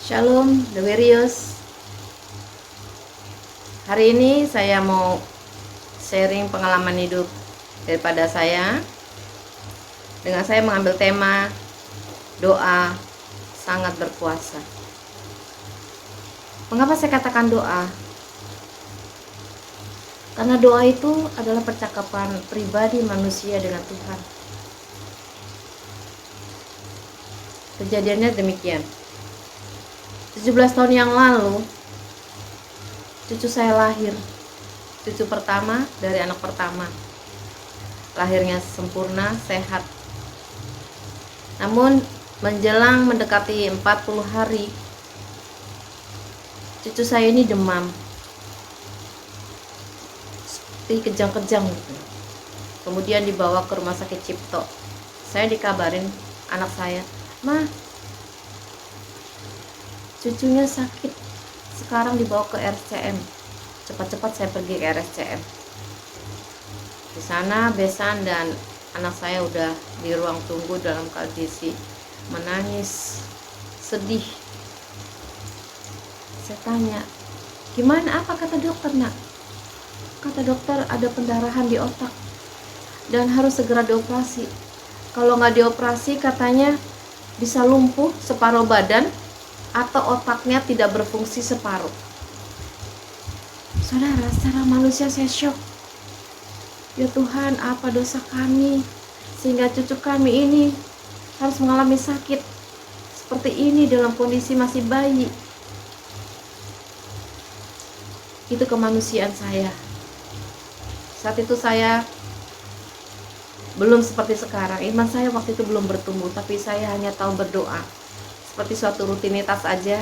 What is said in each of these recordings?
Shalom, The Warriors. Hari ini saya mau sharing pengalaman hidup daripada saya dengan saya mengambil tema doa sangat berkuasa. Mengapa saya katakan doa? Karena doa itu adalah percakapan pribadi manusia dengan Tuhan. Kejadiannya demikian. 17 tahun yang lalu cucu saya lahir. Cucu pertama dari anak pertama. Lahirnya sempurna, sehat. Namun menjelang mendekati 40 hari, cucu saya ini demam. Seperti kejang-kejang gitu. Kemudian dibawa ke rumah sakit Cipto. Saya dikabarin anak saya, "Ma, cucunya sakit, sekarang dibawa ke RSCM. Cepat-cepat saya pergi ke RSCM." Di sana Besan dan anak saya udah di ruang tunggu dalam kondisi menangis, sedih. Saya tanya, "Gimana, apa kata dokter, Nak?" Kata dokter ada pendarahan di otak dan harus segera dioperasi. Kalau nggak dioperasi katanya bisa lumpuh separuh badan atau otaknya tidak berfungsi separuh. Saudara, secara manusia saya syok. Ya Tuhan, apa dosa kami sehingga cucu kami ini harus mengalami sakit seperti ini dalam kondisi masih bayi. Itu kemanusiaan saya. Saat itu saya belum seperti sekarang. Iman saya waktu itu belum bertumbuh, tapi saya hanya tahu berdoa seperti suatu rutinitas aja.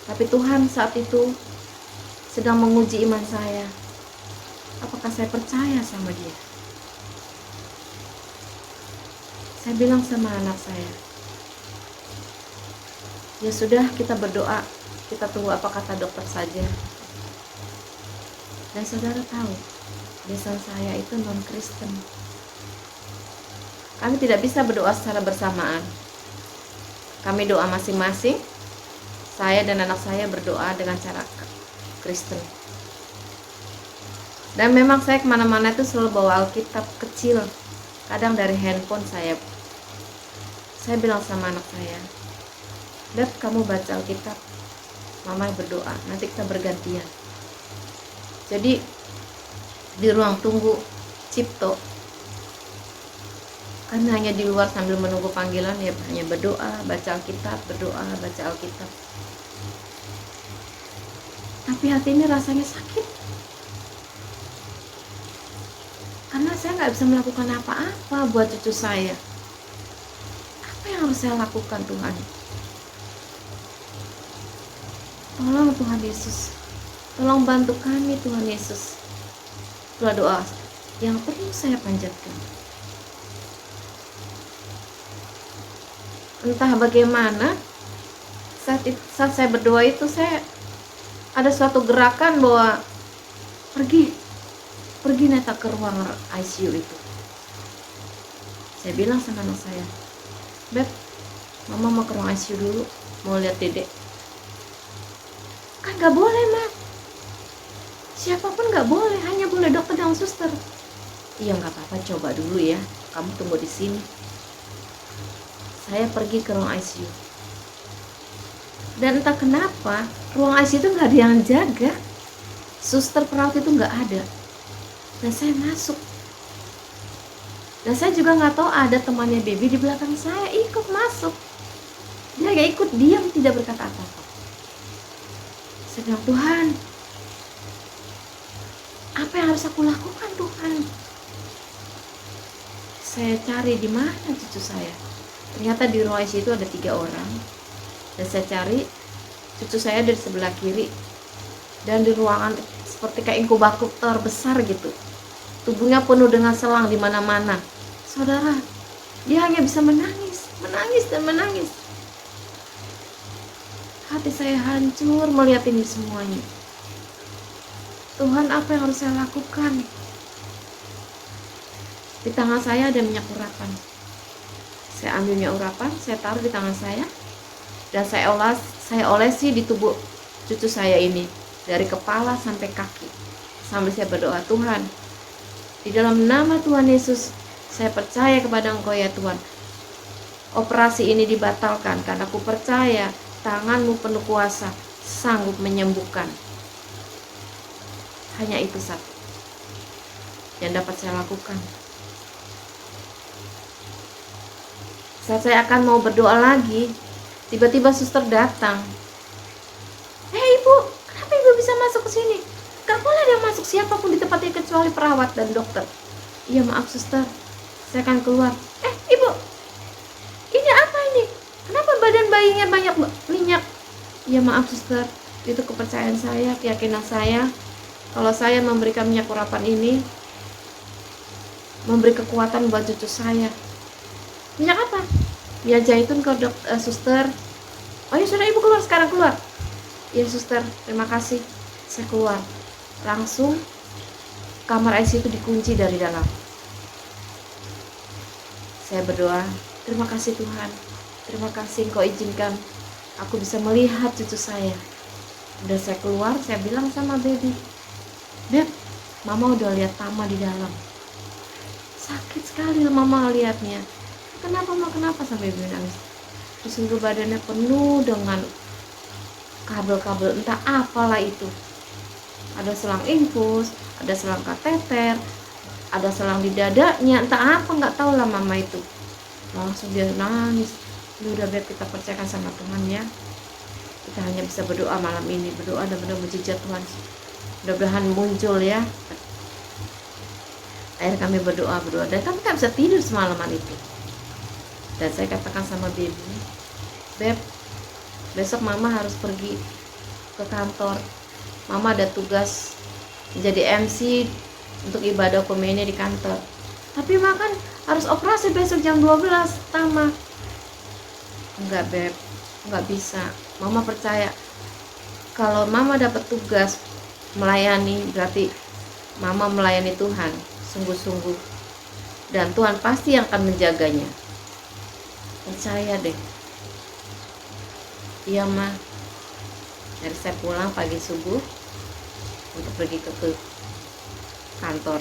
Tapi Tuhan saat itu sedang menguji iman saya. Apakah saya percaya sama Dia? Saya bilang sama anak saya, "Ya sudah, kita berdoa, kita tunggu apa kata dokter saja." Dan saudara tahu, besan saya itu non-Kristen. Kami tidak bisa berdoa secara bersamaan. Kami doa masing-masing. Saya dan anak saya berdoa dengan cara Kristen. Dan memang saya kemana-mana itu selalu bawa Alkitab kecil. Kadang dari handphone saya. Saya bilang sama anak saya, "Beb, kamu baca Alkitab, Mama berdoa, nanti kita bergantian." Jadi di ruang tunggu Cipto, kan hanya di luar sambil menunggu panggilan, ya hanya berdoa, baca Alkitab, berdoa, baca Alkitab. Tapi hati ini rasanya sakit, karena saya nggak bisa melakukan apa-apa buat cucu saya. Apa yang harus saya lakukan, Tuhan? Tolong Tuhan Yesus, tolong bantu kami Tuhan Yesus. Itulah doa yang perlu saya panjatkan. Entah bagaimana, saat saya berdoa itu saya ada suatu gerakan bahwa pergi Neta ke ruang ICU itu. Saya bilang sama anak saya, "Beb, Mama mau ke ruang ICU dulu, mau lihat Dedek." "Kan gak boleh, Mak. Siapapun gak boleh, hanya boleh dokter dan suster." "Iya, gak apa-apa, coba dulu ya, kamu tunggu di sini." Saya pergi ke ruang ICU. Dan entah kenapa, ruang ICU itu gak ada yang jaga. Suster perawat itu gak ada. Dan saya masuk. Dan saya juga gak tahu ada temannya Baby di belakang saya, ikut masuk. Dia gak ikut, diam, tidak berkata apa-apa. Saya bilang, "Tuhan, apa yang harus aku lakukan, Tuhan?" Saya cari di mana cucu saya. Ternyata di ruang ICU itu ada 3 orang. Dan saya cari, cucu saya dari sebelah kiri. Dan di ruangan seperti kayak inkubator besar gitu. Tubuhnya penuh dengan selang di mana-mana. Saudara, dia hanya bisa menangis dan menangis. Hati saya hancur melihat ini semuanya. Tuhan, apa yang harus saya lakukan? Di tangan saya ada minyak urapan. Saya ambil minyak urapan, saya taruh di tangan saya. dan saya olesi di tubuh cucu saya ini dari kepala sampai kaki, sambil saya berdoa, Tuhan, di dalam nama Tuhan Yesus saya percaya kepada Engkau ya Tuhan, operasi ini dibatalkan karena aku percaya tangan-Mu penuh kuasa, sanggup menyembuhkan. Hanya itu satu yang dapat saya lakukan. Saat saya akan mau berdoa lagi, tiba-tiba suster datang. Ibu, kenapa ibu bisa masuk ke sini? Gak boleh ada yang masuk siapapun di tempat ini kecuali perawat dan dokter. Iya maaf suster, saya akan keluar. Ibu, ini apa ini? Kenapa badan bayinya banyak minyak? Iya maaf suster, itu kepercayaan saya, keyakinan saya. Kalau saya memberikan minyak urapan ini, memberi kekuatan buat cucu saya. Minyak apa? Minyak zaitun kok suster. Oh ya sudah, ibu keluar sekarang, keluar. Ya suster, terima kasih. Saya keluar. Langsung kamar ICU itu dikunci dari dalam. Saya berdoa, terima kasih Tuhan. Terima kasih Engkau izinkan aku bisa melihat cucu saya. Udah saya keluar, saya bilang sama baby, Beb, mama udah lihat Tama di dalam. Sakit sekali mama lihatnya. Kenapa ma, kenapa, sampai baby nangis. Terus seluruh badannya penuh dengan kabel-kabel entah apalah itu. Ada selang infus, ada selang kateter, ada selang di dadanya, entah apa, nggak tahu lah mama itu. Langsung dia nangis. Udah Beb, kita percayakan sama Tuhan ya. Kita hanya bisa berdoa malam ini, berdoa dan benar mujizat Tuhan. Mudah-mudahan muncul ya. Akhirnya kami berdoa dan kami tak bisa tidur semalaman itu. Dan saya katakan sama baby, Beb, besok mama harus pergi ke kantor. Mama ada tugas jadi MC untuk ibadah komeni di kantor. Tapi makan harus operasi besok jam 12, Tama. Enggak Beb, enggak bisa. Mama percaya kalau mama dapat tugas melayani, berarti mama melayani Tuhan sungguh-sungguh, dan Tuhan pasti yang akan menjaganya. Percaya deh. Iya mah. Dari saya pulang pagi subuh untuk pergi ke kantor.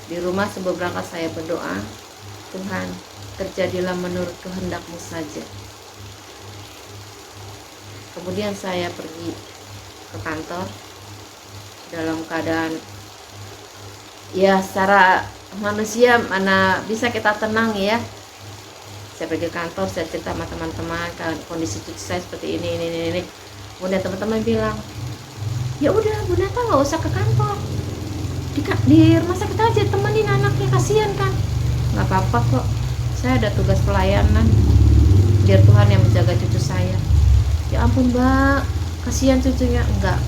Di rumah sebelum berangkat saya berdoa, Tuhan, terjadilah menurut kehendak-Mu saja. Kemudian saya pergi ke kantor dalam keadaan ya secara manusia mana bisa kita tenang ya. Saya pergi ke kantor, saya cerita sama teman-teman kan kondisi cucu saya seperti ini. Kemudian teman-teman bilang, ya udah Bu Nata nggak usah ke kantor, di rumah sakit aja temenin anaknya, kasihan kan. Nggak apa-apa kok, saya ada tugas pelayanan, biar Tuhan yang menjaga cucu saya. Ya ampun Mbak, kasihan cucunya. Enggak,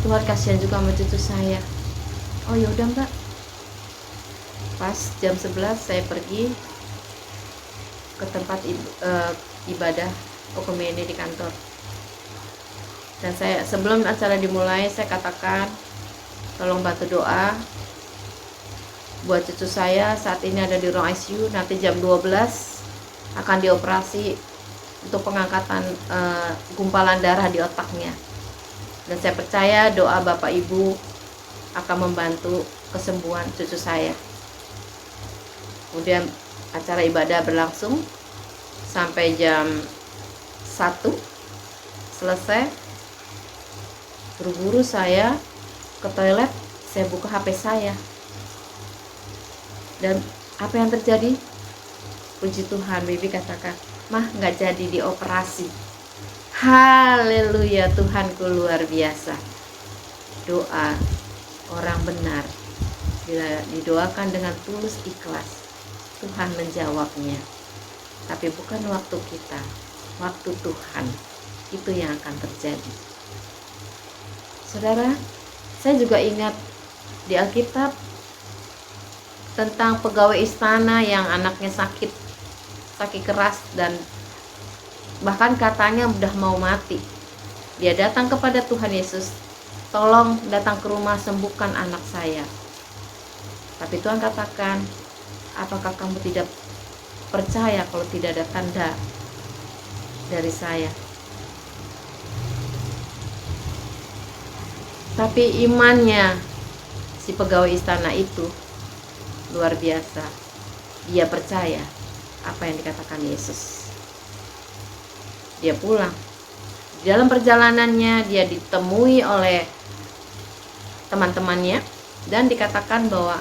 Tuhan kasihan juga sama cucu saya. Oh yaudah Mbak. Pas jam 11 saya pergi ke tempat ibadah Okomene di kantor. Dan saya sebelum acara dimulai, saya katakan tolong bantu doa buat cucu saya, saat ini ada di ruang ICU. Nanti jam 12 akan dioperasi untuk pengangkatan gumpalan darah di otaknya. Dan saya percaya doa Bapak Ibu akan membantu kesembuhan cucu saya. Kemudian acara ibadah berlangsung sampai jam 1. Selesai, buru-buru saya ke toilet, saya buka HP saya. Dan apa yang terjadi? Puji Tuhan, baby katakan, Mah nggak jadi dioperasi. Haleluya, Tuhanku luar biasa. Doa orang benar, bila didoakan dengan tulus ikhlas, Tuhan menjawabnya. Tapi bukan waktu kita, waktu Tuhan, itu yang akan terjadi. Saudara, saya juga ingat di Alkitab tentang pegawai istana yang anaknya sakit keras dan bahkan katanya udah mau mati. Dia datang kepada Tuhan Yesus, tolong datang ke rumah, sembuhkan anak saya. Tapi Tuhan katakan, apakah kamu tidak percaya kalau tidak ada tanda dari saya. Tapi imannya si pegawai istana itu luar biasa. Dia percaya apa yang dikatakan Yesus. Dia pulang. Di dalam perjalanannya dia ditemui oleh teman-temannya dan dikatakan bahwa,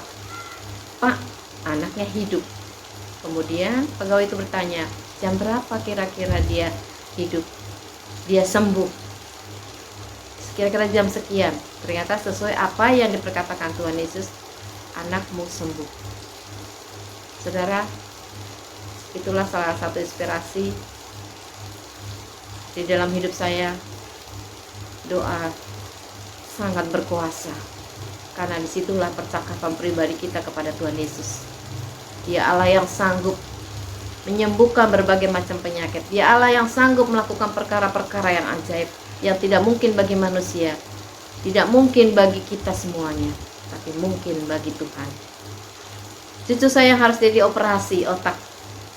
"Pak, anaknya hidup." Kemudian pegawai itu bertanya, jam berapa kira-kira dia hidup, dia sembuh? Kira-kira jam sekian. Ternyata sesuai apa yang diperkatakan Tuhan Yesus, anakmu sembuh. Saudara, itulah salah satu inspirasi di dalam hidup saya. Doa sangat berkuasa, karena disitulah percakapan pribadi kita kepada Tuhan Yesus. Dia Allah yang sanggup menyembuhkan berbagai macam penyakit. Dia Allah yang sanggup melakukan perkara-perkara yang ajaib, yang tidak mungkin bagi manusia, tidak mungkin bagi kita semuanya, tapi mungkin bagi Tuhan. Cucu saya harus jadi operasi otak,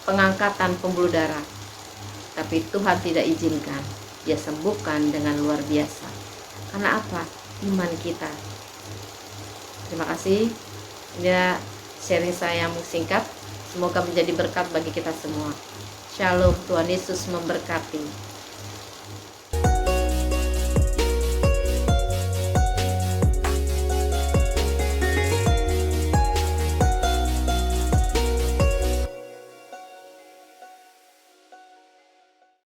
pengangkatan pembuluh darah, tapi Tuhan tidak izinkan. Dia sembuhkan dengan luar biasa. Karena apa? Iman kita. Terima kasih. Ini sharing saya yang singkat. Semoga menjadi berkat bagi kita semua. Shalom, Tuhan Yesus memberkati.